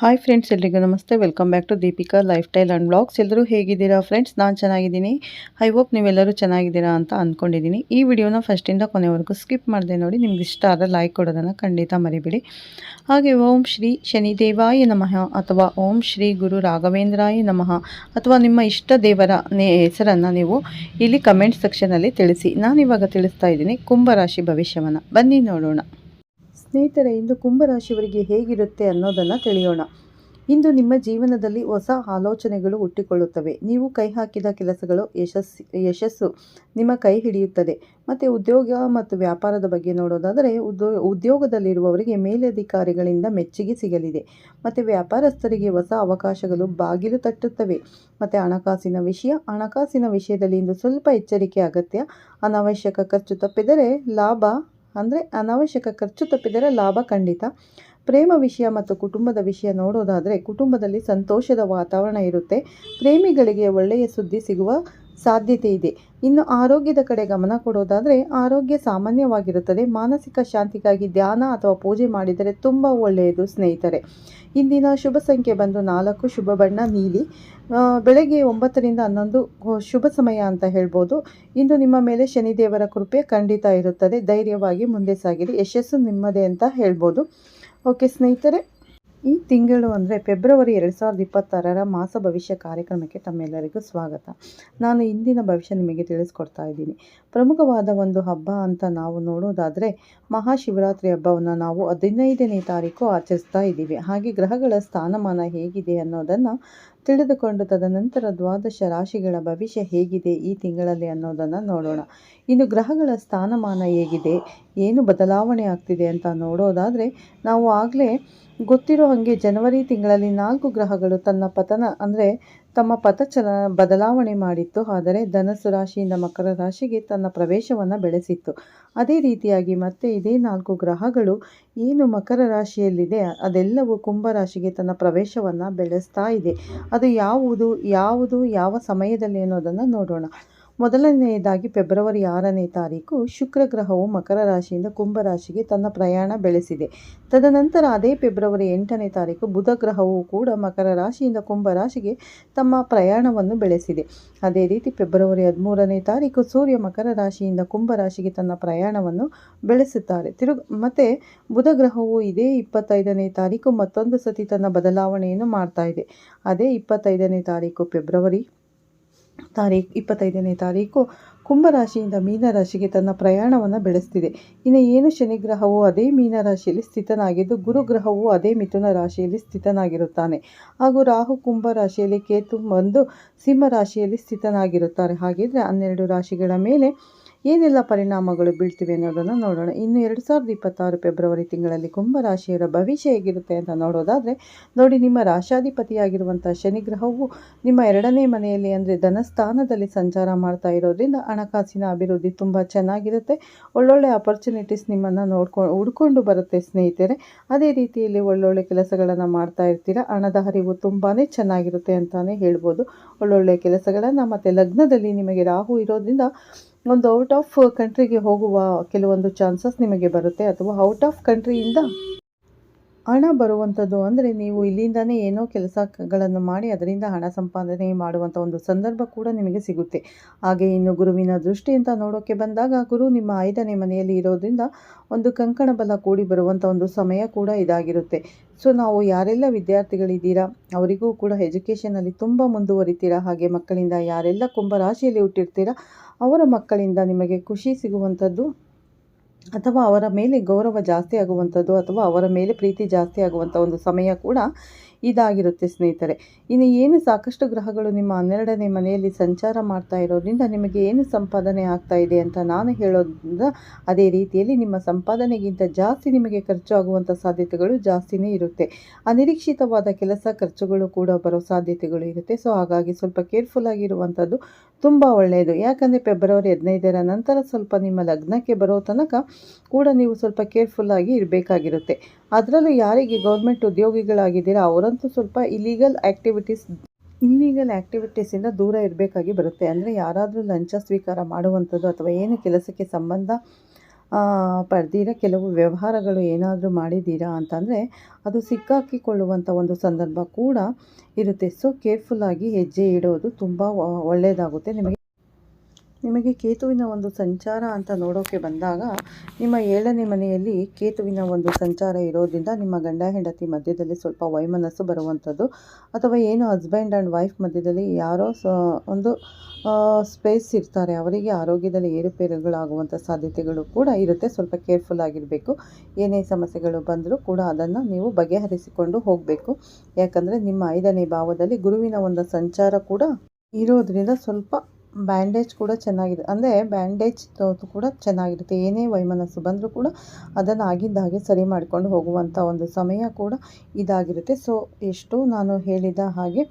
Hi friends, ಎಲ್ರಿಗೂ ನಮಸ್ತೆ. Welcome back to Deepika lifestyle and blogs. ಎಲ್ಲರೂ ಹೇಗಿದ್ದೀರಾ ಫ್ರೆಂಡ್ಸ್? ನಾನು ಚೆನ್ನಾಗಿದ್ದೀನಿ. ಐ ಹೋಪ್ ನೀವೆಲ್ಲರೂ ಚೆನ್ನಾಗಿದ್ದೀರಾ ಅಂತ ಅಂದ್ಕೊಂಡಿದ್ದೀನಿ. ಈ ವಿಡಿಯೋನ ಫಸ್ಟಿಂದ ಕೊನೆವರೆಗೂ ಸ್ಕಿಪ್ ಮಾಡಿದೆ ನೋಡಿ. ನಿಮ್ಗೆ ಇಷ್ಟ ಆದರೆ ಲೈಕ್ ಕೊಡೋದನ್ನು ಖಂಡಿತ ಮರಿಬೇಡಿ. ಹಾಗೆ ಓಂ ಶ್ರೀ ಶನಿದೇವಾಯ ನಮಃ ಅಥವಾ ಓಂ ಶ್ರೀ ಗುರು ರಾಘವೇಂದ್ರಾಯ ನಮಃ ಅಥವಾ ನಿಮ್ಮ ಇಷ್ಟ ದೇವರ ಹೆಸರನ್ನು ನೀವು ಇಲ್ಲಿ ಕಮೆಂಟ್ ಸೆಕ್ಷನಲ್ಲಿ ತಿಳಿಸಿ. ನಾನಿವಾಗ ತಿಳಿಸ್ತಾ ಇದ್ದೀನಿ ಕುಂಭರಾಶಿ ಭವಿಷ್ಯವನ್ನು. ಬನ್ನಿ ನೋಡೋಣ. ಸ್ನೇಹಿತರೆ, ಇಂದು ಕುಂಭರಾಶಿಯವರಿಗೆ ಹೇಗಿರುತ್ತೆ ಅನ್ನೋದನ್ನು ತಿಳಿಯೋಣ. ಇಂದು ನಿಮ್ಮ ಜೀವನದಲ್ಲಿ ಹೊಸ ಆಲೋಚನೆಗಳು ಹುಟ್ಟಿಕೊಳ್ಳುತ್ತವೆ. ನೀವು ಕೈ ಹಾಕಿದ ಕೆಲಸಗಳು ಯಶಸ್ಸು ನಿಮ್ಮ ಕೈ ಹಿಡಿಯುತ್ತದೆ. ಮತ್ತು ಉದ್ಯೋಗ ಮತ್ತು ವ್ಯಾಪಾರದ ಬಗ್ಗೆ ನೋಡೋದಾದರೆ ಉದ್ಯೋಗದಲ್ಲಿರುವವರಿಗೆ ಮೇಲಧಿಕಾರಿಗಳಿಂದ ಮೆಚ್ಚುಗೆ ಸಿಗಲಿದೆ. ಮತ್ತು ವ್ಯಾಪಾರಸ್ಥರಿಗೆ ಹೊಸ ಅವಕಾಶಗಳು ಬಾಗಿಲು ತಟ್ಟುತ್ತವೆ. ಮತ್ತು ಹಣಕಾಸಿನ ವಿಷಯದಲ್ಲಿ ಇಂದು ಸ್ವಲ್ಪ ಎಚ್ಚರಿಕೆ ಅಗತ್ಯ. ಅನಾವಶ್ಯಕ ಖರ್ಚು ತಪ್ಪಿದರೆ ಲಾಭ ಖಂಡಿತ. ಪ್ರೇಮ ವಿಷಯ ಮತ್ತು ಕುಟುಂಬದ ವಿಷಯ ನೋಡೋದಾದರೆ ಕುಟುಂಬದಲ್ಲಿ ಸಂತೋಷದ ವಾತಾವರಣ ಇರುತ್ತೆ. ಪ್ರೇಮಿಗಳಿಗೆ ಒಳ್ಳೆಯ ಸುದ್ದಿ ಸಿಗುವ ಸಾಧ್ಯತೆ ಇದೆ. ಇನ್ನು ಆರೋಗ್ಯದ ಕಡೆ ಗಮನ ಕೊಡೋದಾದರೆ ಆರೋಗ್ಯ ಸಾಮಾನ್ಯವಾಗಿರುತ್ತದೆ. ಮಾನಸಿಕ ಶಾಂತಿಗಾಗಿ ಧ್ಯಾನ ಅಥವಾ ಪೂಜೆ ಮಾಡಿದರೆ ತುಂಬ ಒಳ್ಳೆಯದು ಸ್ನೇಹಿತರೆ. ಇಂದಿನ ಶುಭ ಸಂಖ್ಯೆ ಬಂದು 4, ಶುಭ ಬಣ್ಣ ನೀಲಿ. ಬೆಳಗ್ಗೆ 9ರಿಂದ 11 ಶುಭ ಸಮಯ ಅಂತ ಹೇಳ್ಬೋದು. ಇಂದು ನಿಮ್ಮ ಮೇಲೆ ಶನಿದೇವರ ಕೃಪೆ ಖಂಡಿತ ಇರುತ್ತದೆ. ಧೈರ್ಯವಾಗಿ ಮುಂದೆ ಸಾಗಿರಿ, ಯಶಸ್ಸು ನಿಮ್ಮದೇ ಅಂತ ಹೇಳ್ಬೋದು. ಓಕೆ ಸ್ನೇಹಿತರೆ, ಈ ತಿಂಗಳು ಅಂದರೆ ಫೆಬ್ರವರಿ 2026 ಮಾಸ ಭವಿಷ್ಯ ಕಾರ್ಯಕ್ರಮಕ್ಕೆ ತಮ್ಮೆಲ್ಲರಿಗೂ ಸ್ವಾಗತ. ನಾನು ಇಂದಿನ ಭವಿಷ್ಯ ನಿಮಗೆ ತಿಳಿಸ್ಕೊಡ್ತಾ ಇದ್ದೀನಿ. ಪ್ರಮುಖವಾದ ಒಂದು ಹಬ್ಬ ಅಂತ ನಾವು ನೋಡೋದಾದರೆ ಮಹಾಶಿವರಾತ್ರಿ ಹಬ್ಬವನ್ನು ನಾವು 15ನೇ ತಾರೀಕು ಆಚರಿಸ್ತಾ ಇದ್ದೀವಿ. ಹಾಗೆ ಗ್ರಹಗಳ ಸ್ಥಾನಮಾನ ಹೇಗಿದೆ ಅನ್ನೋದನ್ನು ತಿಳಿದುಕೊಂಡು ತದನಂತರ ದ್ವಾದಶ ರಾಶಿಗಳ ಭವಿಷ್ಯ ಹೇಗಿದೆ ಈ ತಿಂಗಳಲ್ಲಿ ಅನ್ನೋದನ್ನು ನೋಡೋಣ. ಇನ್ನು ಗ್ರಹಗಳ ಸ್ಥಾನಮಾನ ಹೇಗಿದೆ, ಏನು ಬದಲಾವಣೆ ಆಗ್ತಿದೆ ಅಂತ ನೋಡೋದಾದರೆ ನಾವು ಆಗಲೇ ಗೊತ್ತಿರೋ ಹಾಗೆ ಜನವರಿ ತಿಂಗಳಲ್ಲಿ 4 ಗ್ರಹಗಳು ತಮ್ಮ ಬದಲಾವಣೆ ಮಾಡಿತ್ತು. ಆದರೆ ಧನಸ್ಸು ರಾಶಿಯಿಂದ ಮಕರ ರಾಶಿಗೆ ತನ್ನ ಪ್ರವೇಶವನ್ನು ಬೆಳೆಸಿತ್ತು. ಅದೇ ರೀತಿಯಾಗಿ ಮತ್ತೆ ಇದೇ 4 ಗ್ರಹಗಳು ಏನು ಮಕರ ರಾಶಿಯಲ್ಲಿದೆ ಅದೆಲ್ಲವೂ ಕುಂಭ ರಾಶಿಗೆ ತನ್ನ ಪ್ರವೇಶವನ್ನು ಬೆಳೆಸ್ತಾ ಇದೆ. ಅದು ಯಾವುದು ಯಾವ ಸಮಯದಲ್ಲಿ ಅನ್ನೋದನ್ನು ನೋಡೋಣ. ಮೊದಲನೆಯದಾಗಿ ಫೆಬ್ರವರಿ 6ನೇ ತಾರೀಕು ಶುಕ್ರ ಗ್ರಹವು ಮಕರ ರಾಶಿಯಿಂದ ಕುಂಭ ರಾಶಿಗೆ ತನ್ನ ಪ್ರಯಾಣ ಬೆಳೆಸಿದೆ. ತದನಂತರ ಅದೇ ಫೆಬ್ರವರಿ 8ನೇ ತಾರೀಕು ಬುಧ ಗ್ರಹವು ಕೂಡ ಮಕರ ರಾಶಿಯಿಂದ ಕುಂಭ ರಾಶಿಗೆ ತಮ್ಮ ಪ್ರಯಾಣವನ್ನು ಬೆಳೆಸಿದೆ. ಅದೇ ರೀತಿ ಫೆಬ್ರವರಿ 13ನೇ ತಾರೀಕು ಸೂರ್ಯ ಮಕರ ರಾಶಿಯಿಂದ ಕುಂಭ ರಾಶಿಗೆ ತನ್ನ ಪ್ರಯಾಣವನ್ನು ಬೆಳೆಸುತ್ತಾರೆ. ಮತ್ತೆ ಬುಧ ಗ್ರಹವು ಇದೇ 25ನೇ ತಾರೀಕು ಮತ್ತೊಂದು ಸತಿ ತನ್ನ ಬದಲಾವಣೆಯನ್ನು ಮಾಡ್ತಾ ಇದೆ. ಅದೇ 25ನೇ ತಾರೀಕು ಫೆಬ್ರವರಿ 25ನೇ ತಾರೀಕು ಕುಂಭರಾಶಿಯಿಂದ ಮೀನರಾಶಿಗೆ ತನ್ನ ಪ್ರಯಾಣವನ್ನು ಬೆಳೆಸ್ತಿದೆ. ಇನ್ನು ಏನು ಶನಿ ಗ್ರಹವು ಅದೇ ಮೀನರಾಶಿಯಲ್ಲಿ ಸ್ಥಿತನಾಗಿದ್ದು ಗುರು ಗ್ರಹವು ಅದೇ ಮಿಥುನ ರಾಶಿಯಲ್ಲಿ ಸ್ಥಿತನಾಗಿರುತ್ತಾನೆ. ಹಾಗೂ ರಾಹು ಕುಂಭ ರಾಶಿಯಲ್ಲಿ, ಕೇತು ಸಿಂಹ ರಾಶಿಯಲ್ಲಿ ಸ್ಥಿತನಾಗಿರುತ್ತಾರೆ. ಹಾಗಿದ್ರೆ 12 ರಾಶಿಗಳ ಮೇಲೆ ಏನೆಲ್ಲ ಪರಿಣಾಮಗಳು ಬೀಳ್ತಿವೆ ಅನ್ನೋದನ್ನು ನೋಡೋಣ. ಇನ್ನು 2026 ಫೆಬ್ರವರಿ ತಿಂಗಳಲ್ಲಿ ಕುಂಭರಾಶಿಯವರ ಭವಿಷ್ಯ ಹೇಗಿರುತ್ತೆ ಅಂತ ನೋಡೋದಾದರೆ ನೋಡಿ, ನಿಮ್ಮ ರಾಶಾಧಿಪತಿಯಾಗಿರುವಂಥ ಶನಿ ಗ್ರಹವು ನಿಮ್ಮ 2ನೇ ಮನೆಯಲ್ಲಿ ಅಂದರೆ ಧನಸ್ಥಾನದಲ್ಲಿ ಸಂಚಾರ ಮಾಡ್ತಾ ಇರೋದ್ರಿಂದ ಹಣಕಾಸಿನ ಅಭಿವೃದ್ಧಿ ತುಂಬ ಚೆನ್ನಾಗಿರುತ್ತೆ. ಒಳ್ಳೊಳ್ಳೆ ಅಪರ್ಚುನಿಟೀಸ್ ನಿಮ್ಮನ್ನು ಹುಡ್ಕೊಂಡು ಬರುತ್ತೆ ಸ್ನೇಹಿತರೆ. ಅದೇ ರೀತಿಯಲ್ಲಿ ಒಳ್ಳೊಳ್ಳೆ ಕೆಲಸಗಳನ್ನು ಮಾಡ್ತಾ ಇರ್ತೀರ. ಹಣದ ಹರಿವು ತುಂಬಾ ಚೆನ್ನಾಗಿರುತ್ತೆ ಅಂತಲೇ ಹೇಳ್ಬೋದು. ಒಳ್ಳೊಳ್ಳೆ ಕೆಲಸಗಳನ್ನು ಮತ್ತು ಲಗ್ನದಲ್ಲಿ ನಿಮಗೆ ರಾಹು ಇರೋದ್ರಿಂದ ಒಂದು ಔಟ್ ಆಫ್ ಕಂಟ್ರಿಗೆ ಹೋಗುವ ಕೆಲವೊಂದು ಚಾನ್ಸಸ್ ನಿಮಗೆ ಬರುತ್ತೆ. ಅಥವಾ ಔಟ್ ಆಫ್ ಕಂಟ್ರಿಯಿಂದ ಹಣ ಬರುವಂಥದ್ದು ಅಂದರೆ ನೀವು ಇಲ್ಲಿಂದನೇ ಏನೋ ಕೆಲಸಗಳನ್ನು ಮಾಡಿ ಅದರಿಂದ ಹಣ ಸಂಪಾದನೆ ಮಾಡುವಂಥ ಒಂದು ಸಂದರ್ಭ ಕೂಡ ನಿಮಗೆ ಸಿಗುತ್ತೆ. ಹಾಗೆ ಇನ್ನು ಗುರುವಿನ ದೃಷ್ಟಿ ಅಂತ ನೋಡೋಕ್ಕೆ ಬಂದಾಗ ಗುರು ನಿಮ್ಮ 5ನೇ ಮನೆಯಲ್ಲಿ ಇರೋದ್ರಿಂದ ಒಂದು ಕಂಕಣ ಬಲ ಕೂಡಿ ಬರುವಂಥ ಒಂದು ಸಮಯ ಕೂಡ ಇದಾಗಿರುತ್ತೆ. ಸೊ ನಾವು ಯಾರೆಲ್ಲ ವಿದ್ಯಾರ್ಥಿಗಳಿದ್ದೀರಾ ಅವರಿಗೂ ಕೂಡ ಎಜುಕೇಷನಲ್ಲಿ ತುಂಬ ಮುಂದುವರಿತೀರಾ. ಹಾಗೆ ಮಕ್ಕಳಿಂದ ಯಾರೆಲ್ಲ ಕುಂಭ ರಾಶಿಯಲ್ಲಿ ಹುಟ್ಟಿರ್ತೀರಾ ಅವರ ಮಕ್ಕಳಿಂದ ನಿಮಗೆ ಖುಷಿ ಸಿಗುವಂಥದ್ದು ಅಥವಾ ಅವರ ಮೇಲೆ ಗೌರವ ಜಾಸ್ತಿ ಆಗುವಂಥದ್ದು ಅಥವಾ ಅವರ ಮೇಲೆ ಪ್ರೀತಿ ಜಾಸ್ತಿ ಆಗುವಂಥ ಒಂದು ಸಮಯ ಕೂಡ ಇದಾಗಿರುತ್ತೆ ಸ್ನೇಹಿತರೆ. ಇನ್ನು ಏನು ಸಾಕಷ್ಟು ಗ್ರಹಗಳು ನಿಮ್ಮ 12ನೇ ಮನೆಯಲ್ಲಿ ಸಂಚಾರ ಮಾಡ್ತಾ ಇರೋದ್ರಿಂದ ನಿಮಗೆ ಏನು ಸಂಪಾದನೆ ಆಗ್ತಾ ಇದೆ ಅಂತ ನಾನು ಹೇಳೋದ್ರಿಂದ ಅದೇ ರೀತಿಯಲ್ಲಿ ನಿಮ್ಮ ಸಂಪಾದನೆಗಿಂತ ಜಾಸ್ತಿ ನಿಮಗೆ ಖರ್ಚು ಆಗುವಂಥ ಸಾಧ್ಯತೆಗಳು ಜಾಸ್ತಿನೇ ಇರುತ್ತೆ. ಅನಿರೀಕ್ಷಿತವಾದ ಖರ್ಚುಗಳು ಕೂಡ ಬರೋ ಸಾಧ್ಯತೆಗಳು ಇರುತ್ತೆ. ಸೊ ಹಾಗಾಗಿ ಸ್ವಲ್ಪ ಕೇರ್ಫುಲ್ ಆಗಿರುವಂಥದ್ದು ತುಂಬ ಒಳ್ಳೆಯದು. ಯಾಕಂದರೆ ಫೆಬ್ರವರಿ 15ರ ನಂತರ ಸ್ವಲ್ಪ ನಿಮ್ಮ ಲಗ್ನಕ್ಕೆ ಬರೋ ತನಕ ಕೂಡ ನೀವು ಸ್ವಲ್ಪ ಕೇರ್ಫುಲ್ಲಾಗಿ ಇರಬೇಕಾಗಿರುತ್ತೆ. ಅದರಲ್ಲೂ ಯಾರಿಗೆ ಗೌರ್ಮೆಂಟ್ ಉದ್ಯೋಗಿಗಳಾಗಿದ್ದೀರಾ ಅವರಂತೂ ಸ್ವಲ್ಪ ಇಲ್ಲೀಗಲ್ ಆ್ಯಕ್ಟಿವಿಟೀಸಿಂದ ದೂರ ಇರಬೇಕಾಗಿ ಬರುತ್ತೆ. ಅಂದರೆ ಯಾರಾದರೂ ಲಂಚ ಸ್ವೀಕಾರ ಮಾಡುವಂಥದ್ದು ಅಥವಾ ಏನು ಕೆಲಸಕ್ಕೆ ಸಂಬಂಧ ಪಡೆದಿರ ಕೆಲವು ವ್ಯವಹಾರಗಳು ಏನಾದರೂ ಮಾಡಿದ್ದೀರಾ ಅಂತಂದರೆ ಅದು ಸಿಕ್ಕಾಕಿಕೊಳ್ಳುವಂಥ ಒಂದು ಸಂದರ್ಭ ಕೂಡ ಇರುತ್ತೆ. ಸೊ ಕೇರ್ಫುಲ್ಲಾಗಿ ಹೆಜ್ಜೆ ಇಡೋದು ತುಂಬ ಒಳ್ಳೆಯದಾಗುತ್ತೆ. ನಿಮಗೆ ಕೇತುವಿನ ಒಂದು ಸಂಚಾರ ಅಂತ ನೋಡೋಕ್ಕೆ ಬಂದಾಗ ನಿಮ್ಮ 7ನೇ ಮನೆಯಲ್ಲಿ ಕೇತುವಿನ ಒಂದು ಸಂಚಾರ ಇರೋದ್ರಿಂದ ನಿಮ್ಮ ಗಂಡ ಹೆಂಡತಿ ಮಧ್ಯದಲ್ಲಿ ಸ್ವಲ್ಪ ವೈಮನಸ್ಸು ಬರುವಂಥದ್ದು, ಅಥವಾ ಏನು ಹಸ್ಬೆಂಡ್ ಆ್ಯಂಡ್ ವೈಫ್ ಮಧ್ಯದಲ್ಲಿ ಯಾರೋ ಒಂದು ಸ್ಪೇಸ್ ಇರ್ತಾರೆ, ಅವರಿಗೆ ಆರೋಗ್ಯದಲ್ಲಿ ಏರುಪೇರುಗಳಾಗುವಂಥ ಸಾಧ್ಯತೆಗಳು ಕೂಡ ಇರುತ್ತೆ. ಸ್ವಲ್ಪ ಕೇರ್ಫುಲ್ ಆಗಿರಬೇಕು. ಏನೇ ಸಮಸ್ಯೆಗಳು ಬಂದರೂ ಕೂಡ ಅದನ್ನು ನೀವು ಬಗೆಹರಿಸಿಕೊಂಡು ಹೋಗಬೇಕು. ಯಾಕಂದರೆ ನಿಮ್ಮ 5ನೇ ಭಾವದಲ್ಲಿ ಗುರುವಿನ ಒಂದು ಸಂಚಾರ ಕೂಡ ಇರೋದ್ರಿಂದ ಸ್ವಲ್ಪ ಬ್ಯಾಂಡೇಜ್ ಕೂಡ ಚೆನ್ನಾಗಿದೆ, ಅಂದರೆ ಬ್ಯಾಂಡೇಜ್ ಕೂಡ ಚೆನ್ನಾಗಿರುತ್ತೆ. ಏನೇ ವೈಮನಸ್ಸು ಬಂದರೂ ಕೂಡ ಅದನ್ನು ಆಗಿದ್ದಾಗೆ ಸರಿ ಮಾಡಿಕೊಂಡು ಹೋಗುವಂಥ ಒಂದು ಸಮಯ ಕೂಡ ಇದಾಗಿರುತ್ತೆ. ಸೊ ಎಷ್ಟು ನಾನು ಹೇಳಿದ ಹಾಗೆ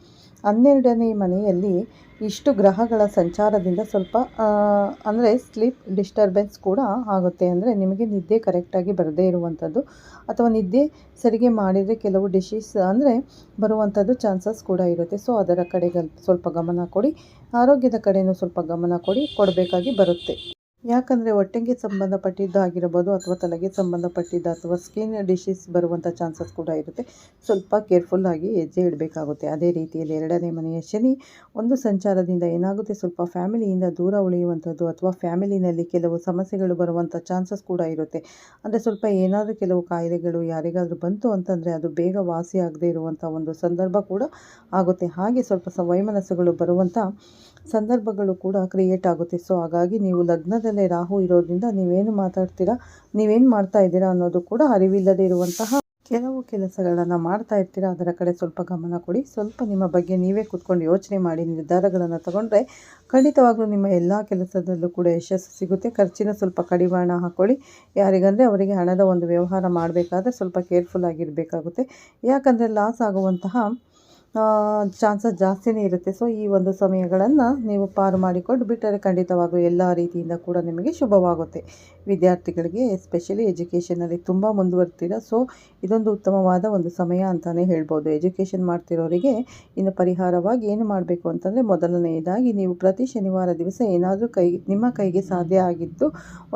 12ನೇ ಮನೆಯಲ್ಲಿ ಇಷ್ಟು ಗ್ರಹಗಳ ಸಂಚಾರದಿಂದ ಸ್ವಲ್ಪ ಅಂದರೆ ಸ್ಲೀಪ್ ಡಿಸ್ಟರ್ಬೆನ್ಸ್ ಕೂಡ ಆಗುತ್ತೆ. ಅಂದರೆ ನಿಮಗೆ ನಿದ್ದೆ ಕರೆಕ್ಟಾಗಿ ಬರದೇ ಇರುವಂಥದ್ದು, ಅಥವಾ ನಿದ್ದೆ ಸರಿಗೆ ಮಾಡಿದರೆ ಕೆಲವು ಡಿಶೀಸ್ ಅಂದರೆ ಬರುವಂಥದ್ದು ಚಾನ್ಸಸ್ ಕೂಡ ಇರುತ್ತೆ. ಸೊ ಅದರ ಕಡೆಗೆ ಸ್ವಲ್ಪ ಗಮನ ಕೊಡಿ, ಆರೋಗ್ಯದ ಕಡೆಯೂ ಸ್ವಲ್ಪ ಗಮನ ಕೊಡಬೇಕಾಗಿ ಬರುತ್ತೆ. ಯಾಕಂದರೆ ಹೊಟ್ಟೆಗೆ ಸಂಬಂಧಪಟ್ಟಿದ್ದಾಗಿರ್ಬೋದು, ಅಥವಾ ತಲೆಗೆ ಸಂಬಂಧಪಟ್ಟಿದ್ದ, ಅಥವಾ ಸ್ಕಿನ್ ಡಿಶೀಸ್ ಬರುವಂಥ ಚಾನ್ಸಸ್ ಕೂಡ ಇರುತ್ತೆ. ಸ್ವಲ್ಪ ಕೇರ್ಫುಲ್ಲಾಗಿ ಹೆಜ್ಜೆ ಇಡಬೇಕಾಗುತ್ತೆ. ಅದೇ ರೀತಿಯಲ್ಲಿ 2ನೇ ಮನೆಯ ಶನಿ ಒಂದು ಸಂಚಾರದಿಂದ ಏನಾಗುತ್ತೆ, ಸ್ವಲ್ಪ ಫ್ಯಾಮಿಲಿಯಿಂದ ದೂರ ಉಳಿಯುವಂಥದ್ದು, ಅಥವಾ ಫ್ಯಾಮಿಲಿನಲ್ಲಿ ಕೆಲವು ಸಮಸ್ಯೆಗಳು ಬರುವಂಥ ಚಾನ್ಸಸ್ ಕೂಡ ಇರುತ್ತೆ. ಅಂದರೆ ಸ್ವಲ್ಪ ಏನಾದರೂ ಕೆಲವು ಕಾಯಿಲೆಗಳು ಯಾರಿಗಾದರೂ ಬಂತು ಅಂತಂದರೆ ಅದು ಬೇಗ ವಾಸಿ ಆಗದೇ ಇರುವಂಥ ಒಂದು ಸಂದರ್ಭ ಕೂಡ ಆಗುತ್ತೆ. ಹಾಗೆ ಸ್ವಲ್ಪ ವೈಮನಸ್ಸುಗಳು ಬರುವಂಥ ಸಂದರ್ಭಗಳು ಕೂಡ ಕ್ರಿಯೇಟ್ ಆಗುತ್ತೆ. ಸೊ ಹಾಗಾಗಿ ನೀವು ಲಗ್ನದಲ್ಲೇ ರಾಹು ಇರೋದ್ರಿಂದ ನೀವೇನು ಮಾತಾಡ್ತೀರಾ, ನೀವೇನು ಮಾಡ್ತಾ ಇದ್ದೀರಾ ಅನ್ನೋದು ಕೂಡ ಅರಿವಿಲ್ಲದೆ ಇರುವಂತಹ ಕೆಲವು ಕೆಲಸಗಳನ್ನು ಮಾಡ್ತಾ ಇರ್ತೀರಾ. ಅದರ ಕಡೆ ಸ್ವಲ್ಪ ಗಮನ ಕೊಡಿ. ಸ್ವಲ್ಪ ನಿಮ್ಮ ಬಗ್ಗೆ ನೀವೇ ಕೂತ್ಕೊಂಡು ಯೋಚನೆ ಮಾಡಿ ನಿರ್ಧಾರಗಳನ್ನು ತಗೊಂಡ್ರೆ ಖಂಡಿತವಾಗ್ಲೂ ನಿಮ್ಮ ಎಲ್ಲ ಕೆಲಸದಲ್ಲೂ ಕೂಡ ಯಶಸ್ಸು ಸಿಗುತ್ತೆ. ಖರ್ಚಿನ ಸ್ವಲ್ಪ ಕಡಿವಾಣ ಹಾಕ್ಕೊಳ್ಳಿ. ಯಾರಿಗಂದರೆ ಅವರಿಗೆ ಹಣದ ಒಂದು ವ್ಯವಹಾರ ಮಾಡಬೇಕಾದ್ರೆ ಸ್ವಲ್ಪ ಕೇರ್ಫುಲ್ ಆಗಿರಬೇಕಾಗುತ್ತೆ. ಯಾಕಂದರೆ ಲಾಸ್ ಆಗುವಂತಹ ಚಾನ್ಸಸ್ ಜಾಸ್ತಿನೇ ಇರುತ್ತೆ. ಸೊ ಈ ಒಂದು ಸಮಯಗಳನ್ನು ನೀವು ಪಾರು ಮಾಡಿಕೊಂಡು ಬಿಟ್ಟರೆ ಖಂಡಿತವಾಗೂ ಎಲ್ಲ ರೀತಿಯಿಂದ ಕೂಡ ನಿಮಗೆ ಶುಭವಾಗುತ್ತೆ. ವಿದ್ಯಾರ್ಥಿಗಳಿಗೆ ಎಸ್ಪೆಷಲಿ ಎಜುಕೇಷನಲ್ಲಿ ತುಂಬ ಮುಂದುವರ್ತೀರ. ಸೊ ಇದೊಂದು ಉತ್ತಮವಾದ ಒಂದು ಸಮಯ ಅಂತಲೇ ಹೇಳ್ಬೋದು. ಎಜುಕೇಷನ್ ಮಾಡ್ತಿರೋರಿಗೆ ಇನ್ನು ಪರಿಹಾರವಾಗಿ ಏನು ಮಾಡಬೇಕು ಅಂತಂದರೆ, ಮೊದಲನೆಯದಾಗಿ ನೀವು ಪ್ರತಿ ಶನಿವಾರ ದಿವಸ ಏನಾದರೂ ನಿಮ್ಮ ಕೈಗೆ ಸಾಧ್ಯ ಆಗಿದ್ದು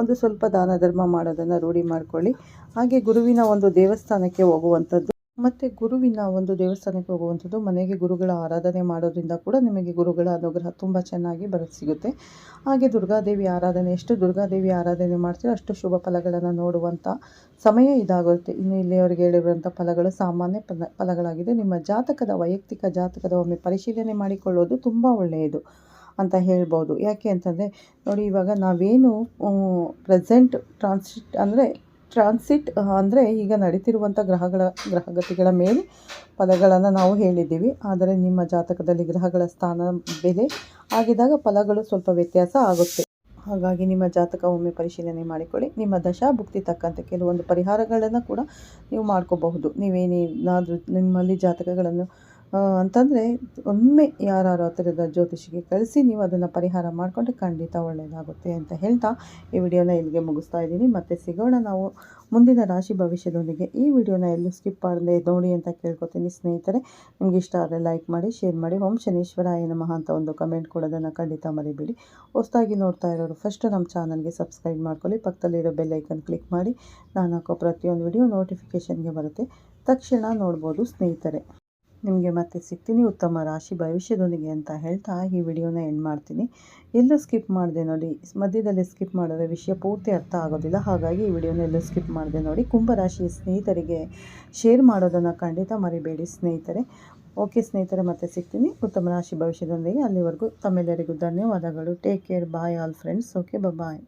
ಒಂದು ಸ್ವಲ್ಪ ದಾನ ಧರ್ಮ ಮಾಡೋದನ್ನು ರೂಢಿ ಮಾಡಿಕೊಳ್ಳಿ. ಹಾಗೆ ಗುರುವಿನ ಒಂದು ದೇವಸ್ಥಾನಕ್ಕೆ ಹೋಗುವಂಥದ್ದು, ಮತ್ತು ಗುರುವಿನ ಒಂದು ದೇವಸ್ಥಾನಕ್ಕೆ ಹೋಗುವಂಥದ್ದು, ಮನೆಗೆ ಗುರುಗಳ ಆರಾಧನೆ ಮಾಡೋದ್ರಿಂದ ಕೂಡ ನಿಮಗೆ ಗುರುಗಳ ಅನುಗ್ರಹ ತುಂಬ ಚೆನ್ನಾಗಿ ಸಿಗುತ್ತೆ. ಹಾಗೆ ದುರ್ಗಾದೇವಿ ಆರಾಧನೆ, ಎಷ್ಟು ದುರ್ಗಾದೇವಿ ಆರಾಧನೆ ಮಾಡ್ತೀರೋ ಅಷ್ಟು ಶುಭ ಫಲಗಳನ್ನು ನೋಡುವಂಥ ಸಮಯ ಇದಾಗುತ್ತೆ. ಇನ್ನು ಇಲ್ಲಿಯವರೆಗೆ ಹೇಳಿರುವಂಥ ಫಲಗಳು ಸಾಮಾನ್ಯ ಫಲಗಳಾಗಿದೆ. ನಿಮ್ಮ ವೈಯಕ್ತಿಕ ಜಾತಕದ ಒಮ್ಮೆ ಪರಿಶೀಲನೆ ಮಾಡಿಕೊಳ್ಳೋದು ತುಂಬ ಒಳ್ಳೆಯದು ಅಂತ ಹೇಳ್ಬೋದು. ಯಾಕೆ ಅಂತಂದರೆ ನೋಡಿ, ಇವಾಗ ನಾವೇನು ಪ್ರೆಸೆಂಟ್ ಟ್ರಾನ್ಸಿಟ್ ಅಂದರೆ ಈಗ ನಡೀತಿರುವಂಥ ಗ್ರಹಗತಿಗಳ ಮೇಲೆ ಫಲಗಳನ್ನು ನಾವು ಹೇಳಿದ್ದೀವಿ. ಆದರೆ ನಿಮ್ಮ ಜಾತಕದಲ್ಲಿ ಗ್ರಹಗಳ ಸ್ಥಾನ ಬೆಲೆ ಆಗಿದಾಗ ಫಲಗಳು ಸ್ವಲ್ಪ ವ್ಯತ್ಯಾಸ ಆಗುತ್ತೆ. ಹಾಗಾಗಿ ನಿಮ್ಮ ಜಾತಕ ಒಮ್ಮೆ ಪರಿಶೀಲನೆ ಮಾಡಿಕೊಳ್ಳಿ. ನಿಮ್ಮ ದಶಾಭುಕ್ತಿ ತಕ್ಕಂತೆ ಕೆಲವೊಂದು ಪರಿಹಾರಗಳನ್ನು ಕೂಡ ನೀವು ಮಾಡ್ಕೋಬಹುದು. ನೀವೇನೇನಾದರೂ ನಿಮ್ಮಲ್ಲಿ ಜಾತಕಗಳನ್ನು ಅಂತಂದರೆ ಒಮ್ಮೆ ಯಾರು ಹತ್ತಿರದ ಜ್ಯೋತಿಷಿಗೆ ಕಳಿಸಿ ನೀವು ಅದನ್ನು ಪರಿಹಾರ ಮಾಡಿಕೊಂಡ್ರೆ ಖಂಡಿತ ಒಳ್ಳೆಯದಾಗುತ್ತೆ ಅಂತ ಹೇಳ್ತಾ ಈ ವಿಡಿಯೋನ ಇಲ್ಲಿಗೆ ಮುಗಿಸ್ತಾ ಇದ್ದೀನಿ. ಮತ್ತೆ ಸಿಗೋಣ ನಾವು ಮುಂದಿನ ರಾಶಿ ಭವಿಷ್ಯದೊಂದಿಗೆ. ಈ ವಿಡಿಯೋನ ಎಲ್ಲೂ ಸ್ಕಿಪ್ ಮಾಡದೆ ನೋಡಿ ಅಂತ ಕೇಳ್ಕೊತೀನಿ ಸ್ನೇಹಿತರೆ. ನಿಮ್ಗೆ ಇಷ್ಟ ಆದರೆ ಲೈಕ್ ಮಾಡಿ, ಶೇರ್ ಮಾಡಿ. ಓಂ ಶನೀಶ್ವರಾಯ ನಮಃ ಅಂತ ಒಂದು ಕಮೆಂಟ್ ಕೊಡೋದನ್ನು ಖಂಡಿತ ಮರಿಬೇಡಿ. ಹೊಸದಾಗಿ ನೋಡ್ತಾ ಇರೋರು ಫಸ್ಟ್ ನಮ್ಮ ಚಾನಲ್ಗೆ ಸಬ್ಸ್ಕ್ರೈಬ್ ಮಾಡ್ಕೊಳ್ಳಿ. ಪಕ್ಕದಲ್ಲಿರೋ ಬೆಲ್ ಐಕನ್ ಕ್ಲಿಕ್ ಮಾಡಿ. ನಾನು ಹಾಕೋ ಪ್ರತಿಯೊಂದು ವಿಡಿಯೋ ನೋಟಿಫಿಕೇಷನ್ಗೆ ಬರುತ್ತೆ, ತಕ್ಷಣ ನೋಡ್ಬೋದು ಸ್ನೇಹಿತರೆ. ನಿಮಗೆ ಮತ್ತೆ ಸಿಗ್ತೀನಿ ಉತ್ತಮ ರಾಶಿ ಭವಿಷ್ಯದೊಂದಿಗೆ ಅಂತ ಹೇಳ್ತಾ ಈ ವಿಡಿಯೋನ ಎಂಡ್ ಮಾಡ್ತೀನಿ. ಎಲ್ಲೂ ಸ್ಕಿಪ್ ಮಾಡಿದೆ ನೋಡಿ. ಮಧ್ಯದಲ್ಲಿ ಸ್ಕಿಪ್ ಮಾಡಿದ್ರೆ ವಿಷಯ ಪೂರ್ತಿ ಅರ್ಥ ಆಗೋದಿಲ್ಲ. ಹಾಗಾಗಿ ಈ ವಿಡಿಯೋನ ಎಲ್ಲೂ ಸ್ಕಿಪ್ ಮಾಡಿದೆ ನೋಡಿ. ಕುಂಭರಾಶಿಯ ಸ್ನೇಹಿತರಿಗೆ ಶೇರ್ ಮಾಡೋದನ್ನು ಖಂಡಿತ ಮರಿಬೇಡಿ ಸ್ನೇಹಿತರೆ. ಓಕೆ ಸ್ನೇಹಿತರೆ, ಮತ್ತೆ ಸಿಗ್ತೀನಿ ಉತ್ತಮ ರಾಶಿ ಭವಿಷ್ಯದೊಂದಿಗೆ. ಅಲ್ಲಿವರೆಗೂ ತಮ್ಮೆಲ್ಲರಿಗೂ ಧನ್ಯವಾದಗಳು. Take care. Bye all friends. Okay, ಬಾಯ್.